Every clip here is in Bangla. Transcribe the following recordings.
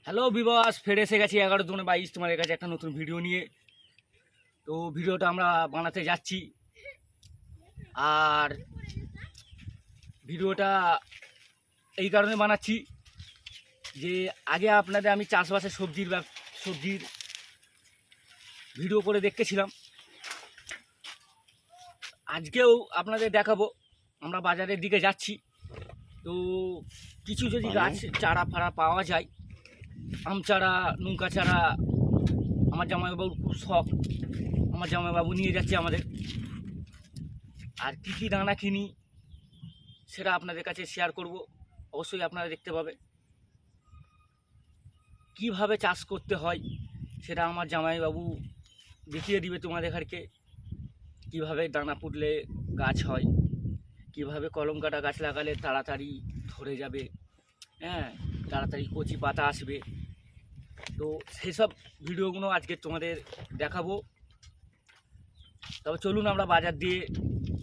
হ্যালো বিবাস, ফিরে এসে গেছি 11/22 তোমাদের কাছে একটা নতুন ভিডিও নিয়ে। তো ভিডিওটা আমরা বানাতে যাচ্ছি, আর ভিডিওটা এই কারণে বানাচ্ছি যে আগে আপনাদের আমি চাষবাসের সবজির ভিডিও করে দেখতেছিলাম। আজকেও আপনাদের দেখাবো। আমরা বাজারের দিকে যাচ্ছি, তো কিছু যদি গাছ চারা ফাড়া পাওয়া যায়, আম চারা, নৌকা চারা, আমার জামাইবাবুর খুব শখ। আমার জামাইবাবু নিয়ে যাচ্ছে আমাদের। আর কী কী দানা কিনি সেটা আপনাদের কাছে শেয়ার করব। অবশ্যই আপনারা দেখতে পাবে কিভাবে চাষ করতে হয়, সেটা আমার জামাইবাবু দেখিয়ে দিবে তোমাদেরকে। কিভাবে দানা পুঁতলে গাছ হয়, কিভাবে কলম কাটা গাছ লাগালে তাড়াতাড়ি ধরে যাবে, হ্যাঁ, তাড়াতাড়ি কচি পাতা আসবে। তো সেসব ভিডিওগুলো আজকে তোমাদের দেখাবো। তবে চলুন আমরা বাজার দিয়ে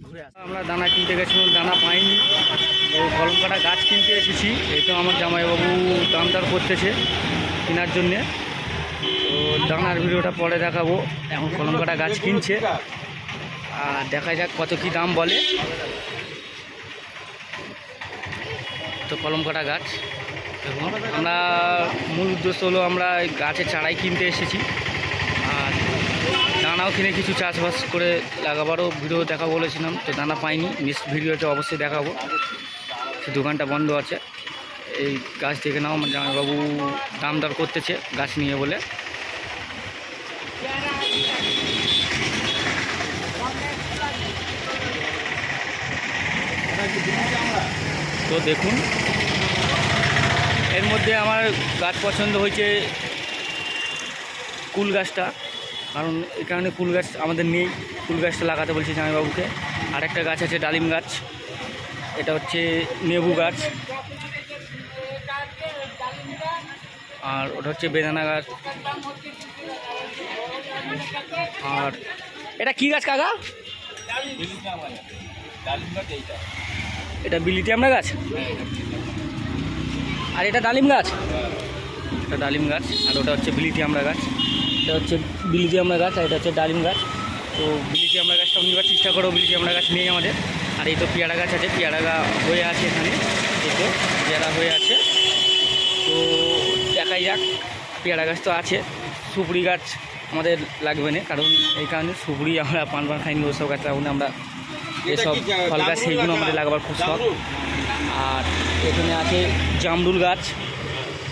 ঘুরে আসি। আমরা দানা কিনতে গেছিলাম, দানা পাইনি, তো কলম কাটা গাছ কিনতে এসেছি। এই তো আমার জামাইবাবু দাম দর করতেছে কেনার জন্যে। তো দানার ভিডিওটা পরে দেখাবো। এখন কলম কাটা গাছ কিনছে, আর দেখা যাক কত কি দাম বলে। তো কলম কাটা গাছ দেখুন, আমরা মূল উদ্দেশ্য হলো আমরা গাছের চারাই কিনতে এসেছি, আর দানাও কিনে কিছু চাষবাস করে লাগাবারও ভিডিও দেখাবো বলেছিলাম। তো দানা পাইনি, নেক্সট ভিডিওতে অবশ্যই দেখাবো। সে দোকানটা বন্ধ আছে। এই গাছ দেখে নাও, আমার জামাইবাবু দাম দর করতেছে গাছ নিয়ে বলে। তো দেখুন, এর মধ্যে আমার গাছ পছন্দ হয়েছে কুল গাছটা, কারণ এই কারণে কুল গাছ আমাদের নেই। কুল গাছটা লাগাতে বলছি জামাইবাবুকে। আর একটা গাছ আছে ডালিম গাছ, এটা হচ্ছে লেবু গাছ, আর ওটা হচ্ছে বেদানা গাছ। আর এটা কি গাছ কাকা? এটা বিলিতি আমরা গাছ, আর এটা ডালিম গাছ। এটা ডালিম গাছ, আর ওটা হচ্ছে বিলিতি আমরা গাছ। এটা হচ্ছে বিলিতি আমরা গাছ, আর এটা হচ্ছে ডালিম গাছ। তো বিলিতি আমরা গাছটা নিবার চেষ্টা করো, বিলিতি আমরা গাছ নেই আমাদের। আর এই তো পেয়ারা গাছ আছে, পেয়ারা হয়ে আছে এখানে, এই তো পেয়ারা হয়ে আছে। তো দেখাই যাক, পেয়ারা গাছ তো আছে। সুপুরি গাছ আমাদের লাগবে না, কারণ এই কারণে সুপুরি আমরা পান খাইনি, ওসব গাছ লাগাবো না আমরা। এসব ফল গাছ সেইগুলো আমাদের লাগাবার খুব শখ। আর এখানে আছে জামরুল গাছ,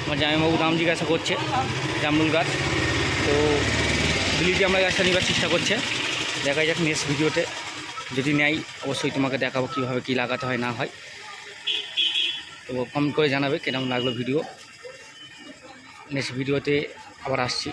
আমার জামাইবাবু দাম জিজ্ঞাসা করছে জামরুল গাছ। তো বিলিতি আমরা গাছটা নেবার চেষ্টা করছে, দেখা যাক নেক্সট ভিডিওতে। যদি নেয় অবশ্যই তোমাকে দেখাবো কীভাবে কী লাগাতে হয় না হয়। তো কমেন্ট করে জানাবে কেমন লাগলো ভিডিও। নেক্সট ভিডিওতে আবার আসছি।